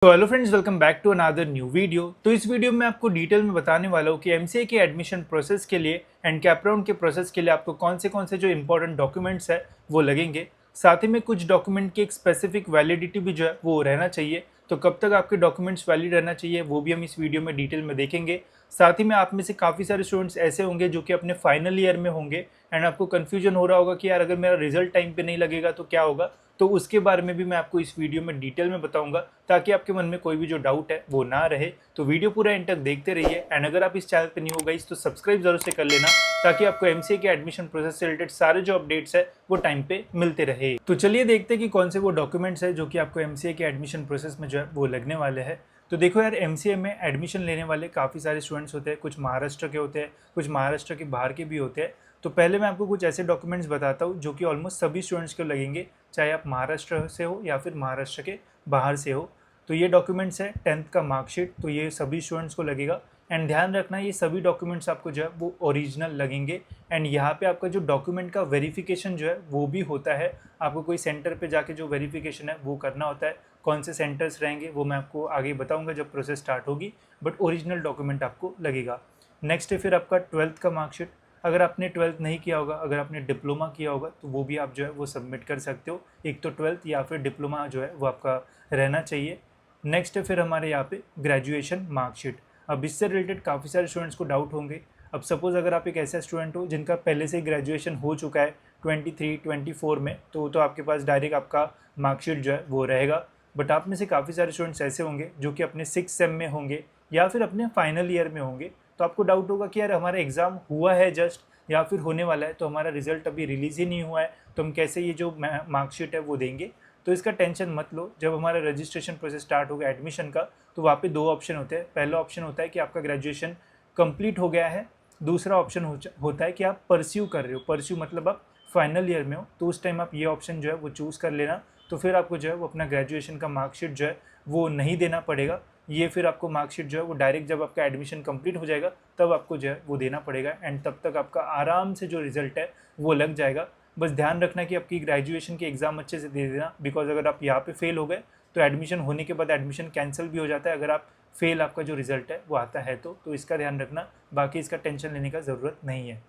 तो hello friends, welcome back to another new video. तो इस वीडियो में आपको डिटेल में बताने वाला हूँ कि एमसीए के एडमिशन प्रोसेस के लिए एंड कैप राउंड के प्रोसेस के लिए आपको कौन से जो इंपॉर्टेंट डॉक्यूमेंट्स है वो लगेंगे। साथ ही में कुछ डॉक्यूमेंट की एक स्पेसिफिक वैलिडिटी भी जो है वो रहना चाहिए। तो कब तक आपके डॉक्यूमेंट्स वैलिड रहना चाहिए वो भी हम इस वीडियो में डिटेल में देखेंगे। साथ ही में आप में से काफ़ी सारे स्टूडेंट्स ऐसे होंगे जो कि अपने फाइनल ईयर में होंगे एंड आपको कन्फ्यूजन हो रहा होगा कि यार अगर मेरा रिजल्ट टाइम पे नहीं लगेगा तो क्या होगा। तो उसके बारे में भी मैं आपको इस वीडियो में डिटेल में बताऊंगा ताकि आपके मन में कोई भी जो डाउट है वो ना रहे। तो वीडियो पूरा एंड तक देखते रहिए एंड अगर आप इस चैनल पे न्यू हो गई तो सब्सक्राइब जरूर से कर लेना ताकि आपको एमसीए के एडमिशन प्रोसेस से रिलेटेड सारे जो अपडेट्स है वो टाइम पे मिलते रहे। तो चलिए देखते हैं कि कौन से वो डॉक्यूमेंट्स है जो कि आपको एमसीए के एडमिशन प्रोसेस में जो है वो लगने वाले हैं। तो देखो यार, एमसीए में एडमिशन लेने वाले काफ़ी सारे स्टूडेंट्स होते हैं, कुछ महाराष्ट्र के होते हैं, कुछ महाराष्ट्र के बाहर के भी होते हैं। तो पहले मैं आपको कुछ ऐसे डॉक्यूमेंट्स बताता हूँ जो कि ऑलमोस्ट सभी स्टूडेंट्स को लगेंगे, चाहे आप महाराष्ट्र से हो या फिर महाराष्ट्र के बाहर से हो। तो ये डॉक्यूमेंट्स है 10th का मार्कशीट, तो ये सभी स्टूडेंट्स को लगेगा। एंड ध्यान रखना, ये सभी डॉक्यूमेंट्स आपको जो है वो ओरिजिनल लगेंगे। एंड यहाँ पे आपका जो डॉक्यूमेंट का वेरिफिकेशन जो है वो भी होता है। आपको कोई सेंटर पे जाके जो वेरिफिकेशन है वो करना होता है। कौन से सेंटर्स रहेंगे वो मैं आपको आगे बताऊंगा जब प्रोसेस स्टार्ट होगी, बट ओरिजिनल डॉक्यूमेंट आपको लगेगा। नेक्स्ट है फिर आपका 12th का मार्कशीट। अगर आपने 12th नहीं किया होगा, अगर आपने डिप्लोमा किया होगा तो वो भी आप जो है वो सबमिट कर सकते हो। एक तो 12th या फिर डिप्लोमा जो है वो आपका रहना चाहिए। नेक्स्ट है फिर हमारे यहाँ पे ग्रेजुएशन मार्कशीट। अब इससे रिलेटेड काफ़ी सारे स्टूडेंट्स को डाउट होंगे। अब सपोज़ अगर आप एक ऐसा स्टूडेंट हो जिनका पहले से ग्रेजुएशन हो चुका है 23-24 में, तो आपके पास डायरेक्ट आपका मार्कशीट जो है वो रहेगा। बट आप में से काफ़ी सारे स्टूडेंट्स ऐसे होंगे जो कि अपने 6th सेम में होंगे या फिर अपने फाइनल ईयर में होंगे। तो आपको डाउट होगा कि यार हमारा एग्ज़ाम हुआ है जस्ट या फिर होने वाला है, तो हमारा रिजल्ट अभी रिलीज़ ही नहीं हुआ है, तो हम कैसे ये जो मार्कशीट है वो देंगे। तो इसका टेंशन मत लो। जब हमारा रजिस्ट्रेशन प्रोसेस स्टार्ट होगा एडमिशन का, तो वहाँ पे दो ऑप्शन होते हैं। पहला ऑप्शन होता है कि आपका ग्रेजुएशन कंप्लीट हो गया है। दूसरा ऑप्शन होता है कि आप परस्यू कर रहे हो। परस्यू मतलब आप फाइनल ईयर में हो, तो उस टाइम आप ये ऑप्शन जो है वो चूज़ कर लेना। तो फिर आपको जो है वो अपना ग्रेजुएशन का मार्कशीट जो है वो नहीं देना पड़ेगा। ये फिर आपको मार्कशीट जो है वो डायरेक्ट जब आपका एडमिशन कंप्लीट हो जाएगा तब आपको जो है वो देना पड़ेगा। एंड तब तक आपका आराम से जो रिजल्ट है वो लग जाएगा। बस ध्यान रखना कि आपकी ग्रेजुएशन के एग्ज़ाम अच्छे से दे देना, बिकॉज अगर आप यहाँ पे फेल हो गए तो एडमिशन होने के बाद एडमिशन कैंसिल भी हो जाता है अगर आप फेल आपका जो रिजल्ट है वो आता है तो इसका ध्यान रखना। बाकी इसका टेंशन लेने का ज़रूरत नहीं है।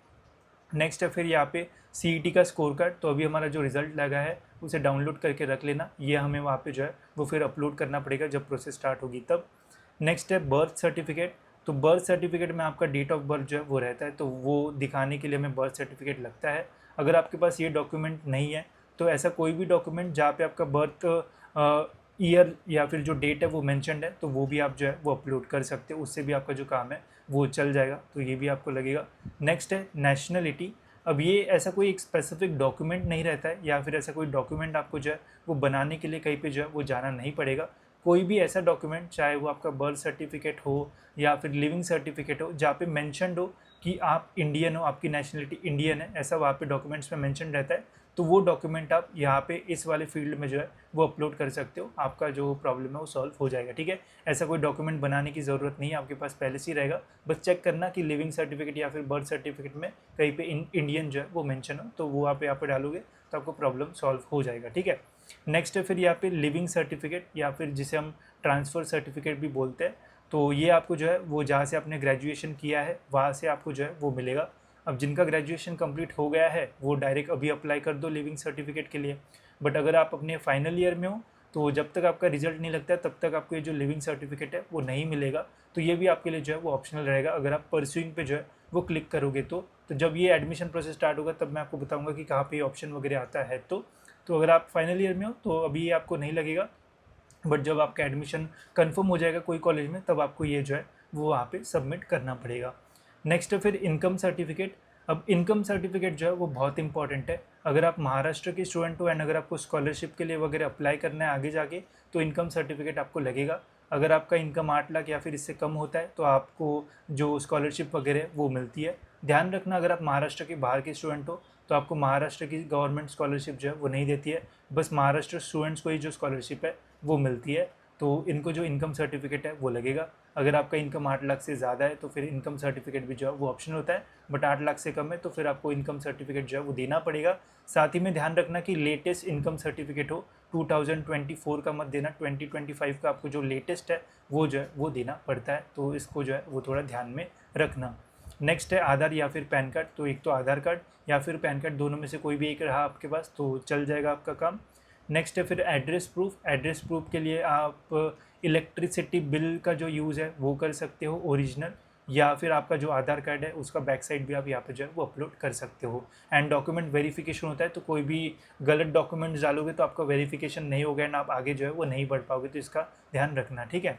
नेक्स्ट है फिर यहाँ पे सीईटी का स्कोर कार्ड। तो अभी हमारा जो रिजल्ट लगा है उसे डाउनलोड करके रख लेना। ये हमें वहाँ पे जो है वो फिर अपलोड करना पड़ेगा जब प्रोसेस स्टार्ट होगी तब। नेक्स्ट है बर्थ सर्टिफिकेट। तो बर्थ सर्टिफिकेट में आपका डेट ऑफ बर्थ जो है वो रहता है, तो वो दिखाने के लिए हमें बर्थ सर्टिफिकेट लगता है। अगर आपके पास ये डॉक्यूमेंट नहीं है तो ऐसा कोई भी डॉक्यूमेंट जहाँ पे आपका बर्थ ईयर या फिर जो डेट है वो मैंशनड है तो वो भी आप जो है वो अपलोड कर सकते हो। उससे भी आपका जो काम है वो चल जाएगा, तो ये भी आपको लगेगा। नेक्स्ट है नेशनलिटी। अब ये ऐसा कोई एक स्पेसिफिक डॉक्यूमेंट नहीं रहता है या फिर ऐसा कोई डॉक्यूमेंट आपको जो है वो बनाने के लिए कहीं पे जो है वो जाना नहीं पड़ेगा। कोई भी ऐसा डॉक्यूमेंट, चाहे वो आपका बर्थ सर्टिफिकेट हो या फिर लिविंग सर्टिफिकेट हो, जहाँ पे मेंशनड हो कि आप इंडियन हो, आपकी नेशनलिटी इंडियन है, ऐसा वहाँ पे डॉक्यूमेंट्स में मेंशन रहता है, तो वो डॉक्यूमेंट आप यहाँ पे इस वाले फील्ड में जो है वो अपलोड कर सकते हो। आपका जो प्रॉब्लम है वो सॉल्व हो जाएगा। ठीक है, ऐसा कोई डॉक्यूमेंट बनाने की ज़रूरत नहीं है, आपके पास पहले से ही रहेगा। बस चेक करना कि लिविंग सर्टिफिकेट या फिर बर्थ सर्टिफिकेट में कहीं पे इंडियन जो है वो मेंशन हो, तो वो आप यहाँ पे डालोगे तो आपको प्रॉब्लम सॉल्व हो जाएगा। ठीक है, नेक्स्ट है फिर यहाँ पे लिविंग सर्टिफिकेट या फिर जिसे हम ट्रांसफ़र सर्टिफिकेट भी बोलते हैं। तो ये आपको जो है वो जहाँ से आपने ग्रेजुएशन किया है वहाँ से आपको जो है वो मिलेगा। अब जिनका ग्रेजुएशन कंप्लीट हो गया है वो डायरेक्ट अभी अप्लाई कर दो लिविंग सर्टिफिकेट के लिए। बट अगर आप अपने फाइनल ईयर में हो तो जब तक आपका रिजल्ट नहीं लगता है तब तक आपको ये जो लिविंग सर्टिफिकेट है वो नहीं मिलेगा। तो ये भी आपके लिए जो है वो ऑप्शनल रहेगा अगर आप परस्यूइंग पे जो है वो क्लिक करोगे तो जब ये एडमिशन प्रोसेस स्टार्ट होगा तब मैं आपको बताऊंगा कि कहाँ पे ऑप्शन वगैरह आता है। तो अगर आप फाइनल ईयर में हो तो अभी ये आपको नहीं लगेगा, बट जब आपका एडमिशन कंफर्म हो जाएगा कोई कॉलेज में तब आपको ये जो है वो वहाँ पे सबमिट करना पड़ेगा। नेक्स्ट है फिर इनकम सर्टिफिकेट। अब इनकम सर्टिफिकेट जो है वो बहुत इंपॉर्टेंट है। अगर आप महाराष्ट्र के स्टूडेंट हो एंड अगर आपको स्कॉलरशिप के लिए वगैरह अप्लाई करना है आगे जाके तो इनकम सर्टिफिकेट आपको लगेगा। अगर आपका इनकम 8 लाख या फिर इससे कम होता है तो आपको जो स्कॉलरशिप वगैरह वो मिलती है। ध्यान रखना, अगर आप महाराष्ट्र के बाहर के स्टूडेंट हो तो आपको महाराष्ट्र की गवर्नमेंट स्कॉलरशिप जो है वो नहीं देती है, बस महाराष्ट्र स्टूडेंट्स को ही जो स्कॉलरशिप है वो मिलती है। तो इनको जो इनकम सर्टिफिकेट है वो लगेगा। अगर आपका इनकम 8 लाख से ज़्यादा है तो फिर इनकम सर्टिफिकेट भी जो है वो ऑप्शन होता है, बट 8 लाख से कम है तो फिर आपको इनकम सर्टिफिकेट जो है वो देना पड़ेगा। साथ ही में ध्यान रखना कि लेटेस्ट इनकम सर्टिफिकेट हो, 2024 का मत देना, 2025 का आपको जो लेटेस्ट है वो जो है वो देना पड़ता है, तो इसको जो है वो थोड़ा ध्यान में रखना। नेक्स्ट है आधार या फिर पैन कार्ड, तो एक तो आधार कार्ड या फिर पैन कार्ड, दोनों में से कोई भी एक रहा आपके पास तो चल जाएगा आपका काम। नेक्स्ट है फिर एड्रेस प्रूफ। एड्रेस प्रूफ के लिए आप इलेक्ट्रिसिटी बिल का जो यूज़ है वो कर सकते हो ओरिजिनल, या फिर आपका जो आधार कार्ड है उसका बैक साइड भी आप यहाँ पे जो है वो अपलोड कर सकते हो। एंड डॉक्यूमेंट वेरिफिकेशन होता है, तो कोई भी गलत डॉक्यूमेंट्स डालोगे तो आपका वेरिफिकेशन नहीं होगा एंड आप आगे जो है वो नहीं बढ़ पाओगे, तो इसका ध्यान रखना, ठीक है।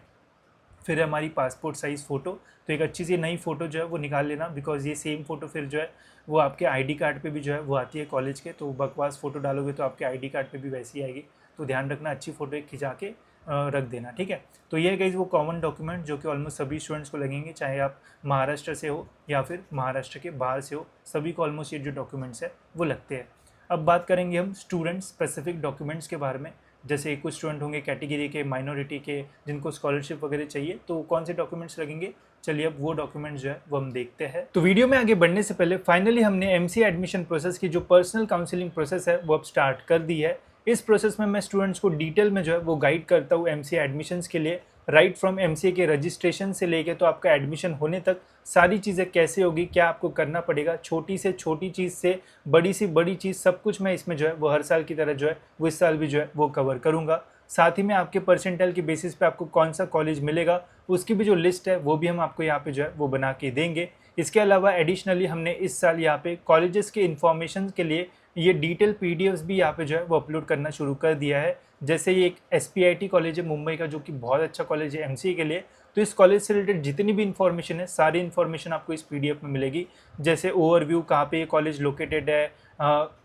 फिर हमारी पासपोर्ट साइज़ फ़ोटो, तो एक अच्छी सी नई फ़ोटो जो है वो निकाल लेना, बिकॉज़ ये सेम फ़ोटो फिर जो है वो आपके आईडी कार्ड पे भी जो है वो आती है कॉलेज के, तो बकवास फ़ोटो डालोगे तो आपके आईडी कार्ड पे भी वैसी आएगी, तो ध्यान रखना अच्छी फ़ोटो एक खिंचा के रख देना, ठीक है। तो ये है गाइस वो कॉमन डॉक्यूमेंट जो कि ऑलमोस्ट सभी स्टूडेंट्स को लगेंगे, चाहे आप महाराष्ट्र से हो या फिर महाराष्ट्र के बाहर से हो, सभी को ऑलमोस्ट ये जो डॉक्यूमेंट्स है वो लगते हैं। अब बात करेंगे हम स्टूडेंट स्पेसिफिक डॉक्यूमेंट्स के बारे में, जैसे कुछ स्टूडेंट होंगे कैटेगरी के, माइनॉरिटी के, जिनको स्कॉलरशिप वगैरह चाहिए, तो कौन से डॉक्यूमेंट्स लगेंगे, चलिए अब वो डॉक्यूमेंट्स जो है वो हम देखते हैं। तो वीडियो में आगे बढ़ने से पहले फाइनली हमने एमसीए एडमिशन प्रोसेस की जो पर्सनल काउंसलिंग प्रोसेस है वो अब स्टार्ट कर दी है। इस प्रोसेस में मैं स्टूडेंट्स को डिटेल में जो है वो गाइड करता हूँ एमसीए एडमिशन्स के लिए, राइट फ्रॉम एमसीए के रजिस्ट्रेशन से लेके तो आपका एडमिशन होने तक सारी चीज़ें कैसे होगी, क्या आपको करना पड़ेगा, छोटी से छोटी चीज़ से बड़ी सी बड़ी चीज़, सब कुछ मैं इसमें जो है वो हर साल की तरह जो है वो इस साल भी जो है वो कवर करूँगा। साथ ही में आपके परसेंटाइल के बेसिस पे आपको कौन सा कॉलेज मिलेगा उसकी भी जो लिस्ट है वो भी हम आपको यहाँ पे जो है वो बना के देंगे। इसके अलावा एडिशनली हमने इस साल यहाँ पे कॉलेजेस के इन्फॉर्मेशन के लिए ये डिटेल पीडीएफ्स भी यहाँ पे जो है वो अपलोड करना शुरू कर दिया है। जैसे ये एक एसपीआईटी कॉलेज है मुंबई का, जो कि बहुत अच्छा कॉलेज है एमसीए के लिए, तो इस कॉलेज से रिलेटेड जितनी भी इन्फॉर्मेशन है सारी इन्फॉर्मेशन आपको इस पीडीएफ में मिलेगी। जैसे ओवरव्यू, कहाँ पे ये कॉलेज लोकेटेड है,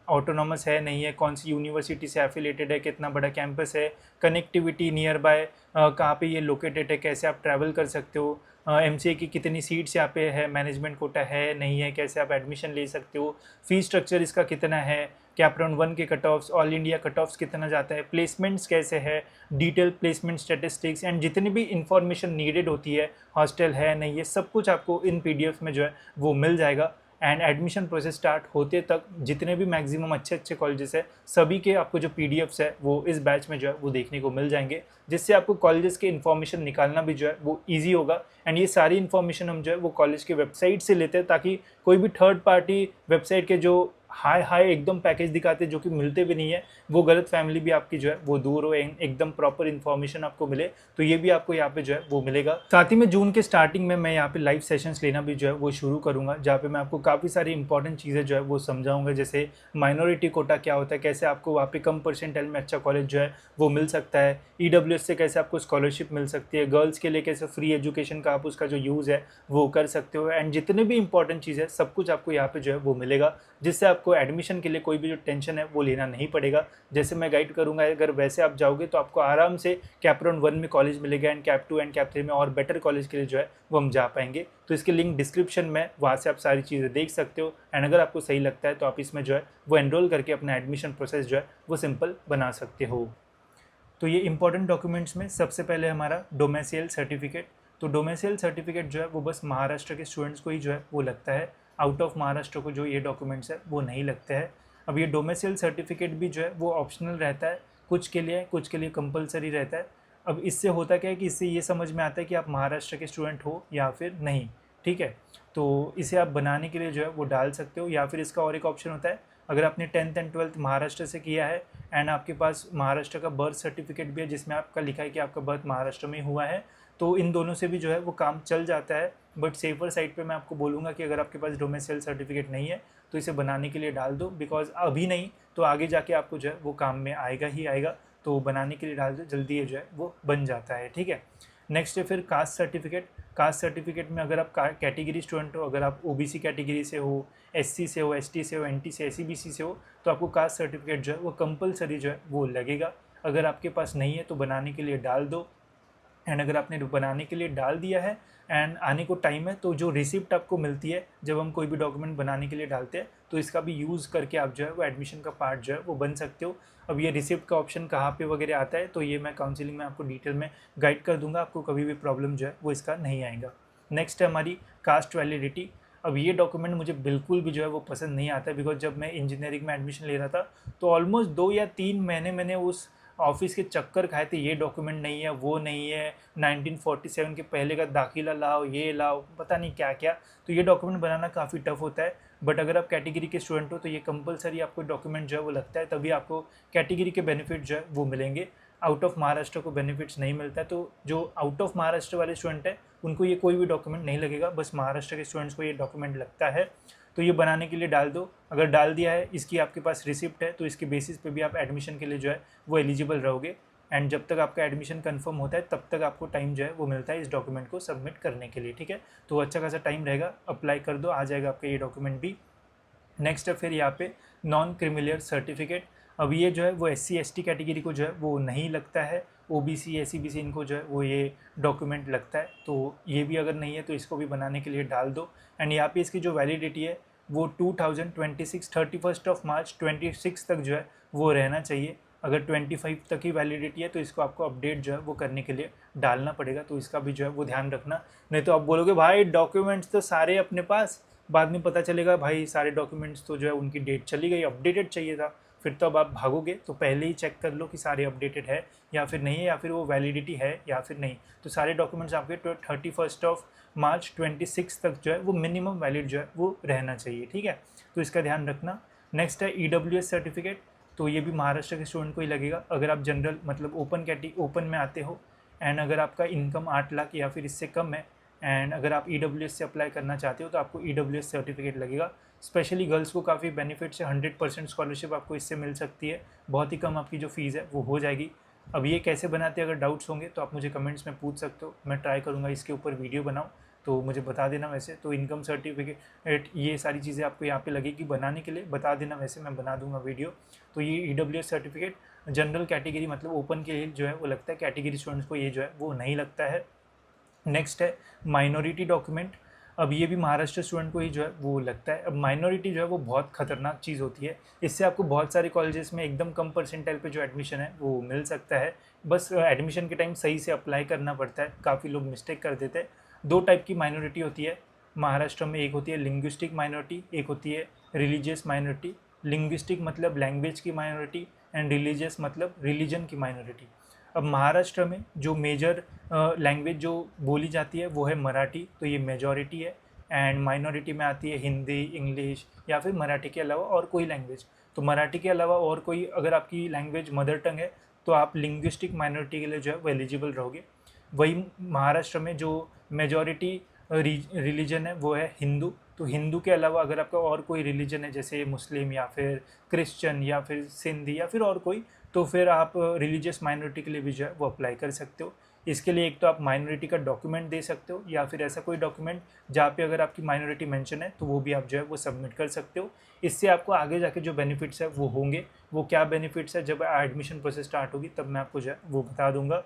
ऑटोनॉमस है नहीं है, कौन सी यूनिवर्सिटी से एफिलेटेड है, कितना बड़ा कैंपस है, कनेक्टिविटी नियर बाय, कहाँ पे ये लोकेटेड है, कैसे आप ट्रैवल कर सकते हो, एमसीए की कितनी सीट्स यहाँ पे है, मैनेजमेंट कोटा है नहीं है, कैसे आप एडमिशन ले सकते हो, फीस स्ट्रक्चर इसका कितना है, कैप राउंड 1 के cut offs, all India cut offs कितना जाता है, प्लेसमेंट्स कैसे है, डिटेल प्लेसमेंट स्टेटिस्टिक्स एंड जितनी भी इंफॉर्मेशन नीडेड होती है, हॉस्टल है नहीं है, सब कुछ आपको इन पीडीएफ में जो है वो मिल जाएगा। एंड एडमिशन प्रोसेस स्टार्ट होते तक जितने भी मैक्सिमम अच्छे अच्छे कॉलेजेस है सभी के आपको जो पीडीएफ्स है वो इस बैच में जो है वो देखने को मिल जाएंगे, जिससे आपको कॉलेजेस के इन्फॉर्मेशन निकालना भी जो है वो ईजी होगा। एंड ये सारी इन्फॉर्मेशन हम जो है वो कॉलेज के वेबसाइट से लेते हैं, ताकि कोई भी थर्ड पार्टी वेबसाइट के जो हाई एकदम पैकेज दिखाते जो कि मिलते भी नहीं है, वो गलत फैमिली भी आपकी जो है वो दूर हो, एकदम प्रॉपर इन्फॉर्मेशन आपको मिले, तो ये भी आपको यहाँ पे जो है वो मिलेगा। साथ ही में जून के स्टार्टिंग में मैं यहाँ पे लाइव सेशंस लेना भी जो है वो शुरू करूँगा, जहाँ पे मैं आपको काफ़ी सारी इंपॉर्टेंट चीज़ें जो है वो समझाऊंगा, जैसे माइनॉरिटी कोटा क्या होता है, कैसे आपको वहाँ पे कम परसेंटाइल में अच्छा कॉलेज जो है वो मिल सकता है, ईडब्ल्यूएस से कैसे आपको स्कॉलरशिप मिल सकती है, गर्ल्स के लिए कैसे फ्री एजुकेशन का आप उसका जो यूज़ है वो कर सकते हो, एंड जितने भी इंपॉर्टेंट चीज़ है सब कुछ आपको यहाँ पे जो है वो मिलेगा, जिससे आपको एडमिशन के लिए कोई भी जो टेंशन है वो लेना नहीं पड़ेगा। जैसे मैं गाइड करूंगा अगर वैसे आप जाओगे तो आपको आराम से कैप राउंड 1 में कॉलेज मिलेगा, एंड कैप 2 एंड कैप 3 में और बेटर कॉलेज के लिए जो है वो हम जा पाएंगे। तो इसके लिंक डिस्क्रिप्शन में, वहाँ से आप सारी चीज़ें देख सकते हो, एंड अगर आपको सही लगता है तो आप इसमें जो है वो एनरोल करके अपना एडमिशन प्रोसेस जो है वो सिंपल बना सकते हो। तो ये इंपॉर्टेंट डॉक्यूमेंट्स में सबसे पहले हमारा डोमेसियल सर्टिफिकेट। तो डोमेसियल सर्टिफिकेट जो है वो बस महाराष्ट्र के स्टूडेंट्स को ही जो है वो लगता है, आउट ऑफ महाराष्ट्र को जो ये डॉक्यूमेंट्स है वो नहीं लगते हैं। अब ये डोमेसियल सर्टिफिकेट भी जो है वो ऑप्शनल रहता है, कुछ के लिए कंपलसरी रहता है। अब इससे होता क्या है कि इससे ये समझ में आता है कि आप महाराष्ट्र के स्टूडेंट हो या फिर नहीं, ठीक है। तो इसे आप बनाने के लिए जो है वो डाल सकते हो, या फिर इसका और एक ऑप्शन होता है, अगर आपने 10th एंड 12th महाराष्ट्र से किया है एंड आपके पास महाराष्ट्र का बर्थ सर्टिफिकेट भी है जिसमें आपका लिखा है कि आपका बर्थ महाराष्ट्र में हुआ है, तो इन दोनों से भी जो है वो काम चल जाता है। बट सेफर साइड पे मैं आपको बोलूँगा कि अगर आपके पास डोमेसियल सर्टिफिकेट नहीं है तो इसे बनाने के लिए डाल दो, बिकॉज अभी नहीं तो आगे जाके आपको जो है वो काम में आएगा ही आएगा, तो बनाने के लिए डाल दो, जल्दी ये जो है वो बन जाता है, ठीक है। नेक्स्ट है फिर कास्ट सर्टिफिकेट। कास्ट सर्टिफिकेट में अगर आप कैटेगरी स्टूडेंट हो, अगर आप ओबीसी कैटेगरी से हो, एससी से हो, एसटी से हो, एनटी से, एसईबीसी से हो, तो आपको कास्ट सर्टिफिकेट जो है वो कंपलसरी जो है वो लगेगा। अगर आपके पास नहीं है तो बनाने के लिए डाल दो। एंड अगर आपने बनाने के लिए डाल दिया है एंड आने को टाइम है, तो जो रिसिप्ट आपको मिलती है जब हम कोई भी डॉक्यूमेंट बनाने के लिए डालते हैं, तो इसका भी यूज़ करके आप जो है वो एडमिशन का पार्ट जो है वो बन सकते हो। अब ये रिसिप्ट का ऑप्शन कहाँ पे वगैरह आता है, तो ये मैं काउंसलिंग में आपको डिटेल में गाइड कर दूंगा, आपको कभी भी प्रॉब्लम जो है वो इसका नहीं आएगा। नेक्स्ट है हमारी कास्ट वैलिडिटी। अब ये डॉक्यूमेंट मुझे बिल्कुल भी जो है वो पसंद नहीं आता, बिकॉज जब मैं इंजीनियरिंग में एडमिशन ले रहा था तो ऑलमोस्ट 2 या 3 महीने मैंने उस ऑफिस के चक्कर खाए थे, ये डॉक्यूमेंट नहीं है, वो नहीं है, 1947 के पहले का दाखिला लाओ, ये लाओ, पता नहीं क्या क्या। तो ये डॉक्यूमेंट बनाना काफ़ी टफ होता है। बट अगर आप कैटेगरी के स्टूडेंट हो तो ये कंपलसरी आपको डॉक्यूमेंट जो है वो लगता है, तभी आपको कैटेगरी के बेनिफिट जो है वो मिलेंगे। आउट ऑफ महाराष्ट्र को बेनिफिट्स नहीं मिलता है, तो जो आउट ऑफ महाराष्ट्र वाले स्टूडेंट है उनको ये कोई भी डॉक्यूमेंट नहीं लगेगा, बस महाराष्ट्र के स्टूडेंट्स को ये डॉक्यूमेंट लगता है। तो ये बनाने के लिए डाल दो। अगर डाल दिया है, इसकी आपके पास रिसिप्ट है, तो इसके बेसिस पे भी आप एडमिशन के लिए जो है वो एलिजिबल रहोगे। एंड जब तक आपका एडमिशन कंफर्म होता है तब तक आपको टाइम जो है वो मिलता है इस डॉक्यूमेंट को सबमिट करने के लिए, ठीक है। तो अच्छा खासा टाइम रहेगा, अप्लाई कर दो, आ जाएगा आपका ये डॉक्यूमेंट भी। नेक्स्ट है फिर यहाँ पे नॉन क्रिमिलियर सर्टिफिकेट। अब ये जो है वो SC ST कैटेगरी को जो है वो नहीं लगता है, OBC SC BC इनको जो है वो ये डॉक्यूमेंट लगता है। तो ये भी अगर नहीं है तो इसको भी बनाने के लिए डाल दो। एंड यहाँ पे इसकी जो वैलिडिटी है वो 2026 31 मार्च 26 तक जो है वो रहना चाहिए। अगर 25 तक ही वैलिडिटी है तो इसको आपको अपडेट जो है वो करने के लिए डालना पड़ेगा, तो इसका भी जो है वो ध्यान रखना। नहीं तो आप बोलोगे भाई डॉक्यूमेंट्स तो सारे अपने पास, बाद में पता चलेगा भाई सारे डॉक्यूमेंट्स तो जो है उनकी डेट चली गई, अपडेटेड चाहिए था, फिर तो अब आप भागोगे। तो पहले ही चेक कर लो कि सारे अपडेटेड है या फिर नहीं है, या फिर वो वैलिडिटी है या फिर नहीं। तो सारे डॉक्यूमेंट्स आपके 31 मार्च 26 तक जो है वो मिनिमम वैलिड जो है वो रहना चाहिए, ठीक है। तो इसका ध्यान रखना। नेक्स्ट है EWS सर्टिफिकेट। तो ये भी महाराष्ट्र के स्टूडेंट को ही लगेगा। अगर आप जनरल मतलब ओपन में आते हो एंड अगर आपका इनकम 8 लाख या फिर इससे कम है एंड अगर आप EWS से अप्लाई करना चाहते हो तो आपको EWS सर्टिफिकेट लगेगा। स्पेशली गर्ल्स को काफ़ी बेनिफिट्स है, 100% स्कॉलरशिप आपको इससे मिल सकती है, बहुत ही कम आपकी जो फ़ीस है वो हो जाएगी। अब ये कैसे बनाते हैं, अगर डाउट्स होंगे तो आप मुझे कमेंट्स में पूछ सकते हो, मैं ट्राई करूँगा इसके ऊपर वीडियो बनाऊँ, तो मुझे बता देना। वैसे तो इनकम सर्टिफिकेट ये सारी चीज़ें आपको यहाँ पे लगेगी बनाने के लिए, बता देना, वैसे मैं बना दूंगा वीडियो। तो ये EWS सर्टिफिकेट जनरल कैटेगरी मतलब ओपन के लिए जो है वो लगता है, कैटेगरी स्टूडेंट्स को ये जो है वो नहीं लगता है। नेक्स्ट है माइनॉरिटी डॉक्यूमेंट। अब ये भी महाराष्ट्र स्टूडेंट को ही जो है वो लगता है। अब माइनॉरिटी जो है वो बहुत खतरनाक चीज़ होती है, इससे आपको बहुत सारे कॉलेजेस में एकदम कम परसेंटाइल पे जो एडमिशन है वो मिल सकता है। बस एडमिशन के टाइम सही से अप्लाई करना पड़ता है, काफ़ी लोग मिस्टेक कर देते हैं। 2 टाइप की माइनॉरिटी होती है महाराष्ट्र में, एक होती है लिंग्विस्टिक माइनॉरिटी, एक होती है रिलीजियस माइनॉरिटी। लिंग्विस्टिक मतलब लैंग्वेज की माइनॉरिटी एंड रिलीजियस मतलब रिलीजन की माइनॉरिटी। अब महाराष्ट्र में जो मेजर लैंग्वेज जो बोली जाती है वो है मराठी, तो ये मेजॉरिटी है। एंड माइनॉरिटी में आती है हिंदी, इंग्लिश या फिर मराठी के अलावा और कोई लैंग्वेज। तो मराठी के अलावा और कोई अगर आपकी लैंग्वेज मदर टंग है तो आप लिंग्विस्टिक माइनॉरिटी के लिए जो है वो एलिजिबल रहोगे। वही महाराष्ट्र में जो मेजॉरिटी रिलीजन है वो है हिंदू। तो हिंदू के अलावा अगर आपका और कोई रिलीजन है जैसे मुस्लिम या फिर क्रिश्चियन या फिर सिंधी या फिर और कोई, तो फिर आप रिलीजियस माइनॉरिटी के लिए भी जो है वो अप्लाई कर सकते हो। इसके लिए एक तो आप माइनॉरिटी का डॉक्यूमेंट दे सकते हो या फिर ऐसा कोई डॉक्यूमेंट जहाँ पे अगर आपकी माइनॉरिटी मेंशन है तो वो भी आप जो है वो सबमिट कर सकते हो। इससे आपको आगे जाके जो बेनिफिट्स है वो होंगे। वो क्या बेनिफिट्स है जब एडमिशन प्रोसेस स्टार्ट होगी तब मैं आपको जो है वो बता दूंगा।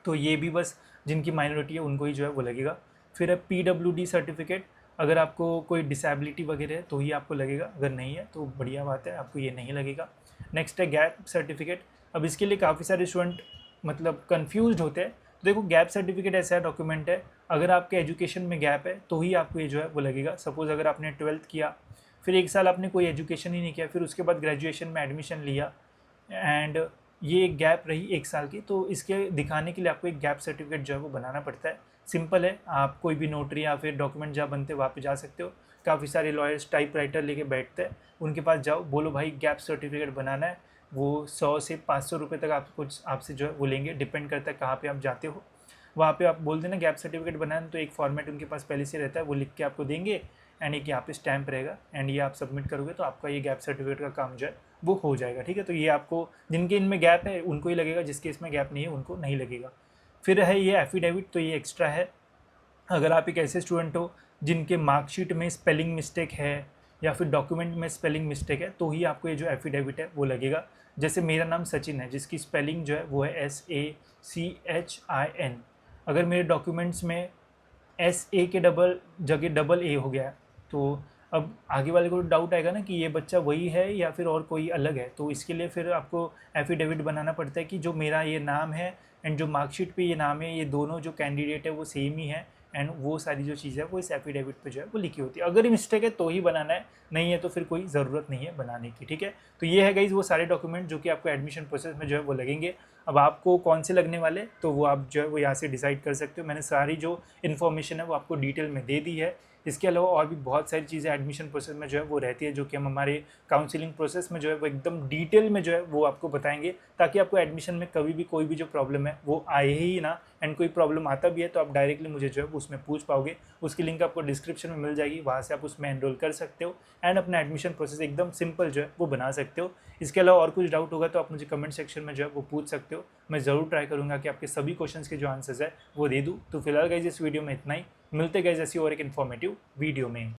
तो ये भी बस जिनकी माइनॉरिटी है उनको ही जो है वो लगेगा। फिर है PWD सर्टिफिकेट। अगर आपको कोई डिसेबिलिटी वगैरह है तो ही आपको लगेगा, अगर नहीं है तो बढ़िया बात है, आपको ये नहीं लगेगा। नेक्स्ट है गैप सर्टिफिकेट। अब इसके लिए काफ़ी सारे स्टूडेंट मतलब कन्फ्यूज होते हैं। तो देखो गैप सर्टिफिकेट ऐसा डॉक्यूमेंट है, अगर आपके एजुकेशन में गैप है तो ही आपको ये जो है वो लगेगा। सपोज़ अगर आपने 12th किया, फिर 1 साल आपने कोई एजुकेशन ही नहीं किया, फिर उसके बाद ग्रेजुएशन में एडमिशन लिया एंड ये एक गैप रही 1 साल की, तो इसके दिखाने के लिए आपको एक गैप सर्टिफिकेट जो है वो बनाना पड़ता है। सिंपल है, आप कोई भी नोटरी या फिर डॉक्यूमेंट जहाँ बनते हैं वहाँ पे जा सकते हो। काफ़ी सारे लॉयर्स टाइप राइटर लेके बैठते हैं, उनके पास जाओ, बोलो भाई गैप सर्टिफिकेट बनाना है। वो 100 से 500 रुपये तक आप कुछ आपसे जो है वो लेंगे, डिपेंड करता है कहाँ पे आप जाते हो। वहाँ पे आप बोल देना गैप सर्टिफिकेट बनाना, तो एक फॉर्मेट उनके पास पहले से रहता है, वो लिख के आपको देंगे एंड एक यहाँ पे स्टैंप रहेगा एंड ये आप सबमिट करोगे तो आपका ये गैप सर्टिफिकेट का काम जो है वो हो जाएगा, ठीक है। तो ये आपको जिनके इनमें गैप है उनको ही लगेगा, जिसके इसमें गैप नहीं है उनको नहीं लगेगा। फिर है ये एफिडेविट, तो ये एक्स्ट्रा है। अगर आप एक ऐसे स्टूडेंट हो जिनके मार्कशीट में स्पेलिंग मिस्टेक है या फिर डॉक्यूमेंट में स्पेलिंग मिस्टेक है तो ही आपको ये जो एफिडेविट है वो लगेगा। जैसे मेरा नाम सचिन है जिसकी स्पेलिंग जो है वो है SACHIN। अगर मेरे डॉक्यूमेंट्स में SA के डबल जगह डबल A हो गया तो अब आगे वाले को डाउट आएगा ना कि ये बच्चा वही है या फिर और कोई अलग है। तो इसके लिए फिर आपको एफिडेविट बनाना पड़ता है कि जो मेरा ये नाम है एंड जो मार्कशीट पे ये नाम है, ये दोनों जो कैंडिडेट है वो सेम ही है एंड वो सारी जो चीज़ें है वो इस एफिडेविट पे जो है वो लिखी होती है। अगर ये मिस्टेक है तो ही बनाना है, नहीं है तो फिर कोई ज़रूरत नहीं है बनाने की। ठीक है, तो ये है गाइज वो सारे डॉक्यूमेंट जो कि आपको एडमिशन प्रोसेस में जो है वो लगेंगे। अब आपको कौन से लगने वाले तो वो आप जो है वो यहाँ से डिसाइड कर सकते हो। मैंने सारी जो इन्फॉर्मेशन है वो आपको डिटेल में दे दी है। इसके अलावा और भी बहुत सारी चीज़ें एडमिशन प्रोसेस में जो है वो रहती है जो कि हम हमारे काउंसलिंग प्रोसेस में जो है वो एकदम डिटेल में जो है वो आपको बताएंगे, ताकि आपको एडमिशन में कभी भी कोई भी जो प्रॉब्लम है वो आए ही ना। एंड कोई प्रॉब्लम आता भी है तो आप डायरेक्टली मुझे जो है उसमें पूछ पाओगे। उसकी लिंक आपको डिस्क्रिप्शन में मिल जाएगी, वहाँ से आप उसमें एनरोल कर सकते हो एंड अपना एडमिशन प्रोसेस एकदम सिंपल जो है वो बना सकते हो। इसके अलावा और कुछ डाउट होगा तो आप मुझे कमेंट सेक्शन में जो है वो पूछ सकते हो। मैं ज़रूर ट्राई करूँगा कि आपके सभी क्वेश्चंस के जो आंसर्स है वो दे दूँ। तो फिलहाल गाइस इस वीडियो में इतना ही, मिलते गाइस ऐसी और एक इन्फॉर्मेटिव वीडियो में।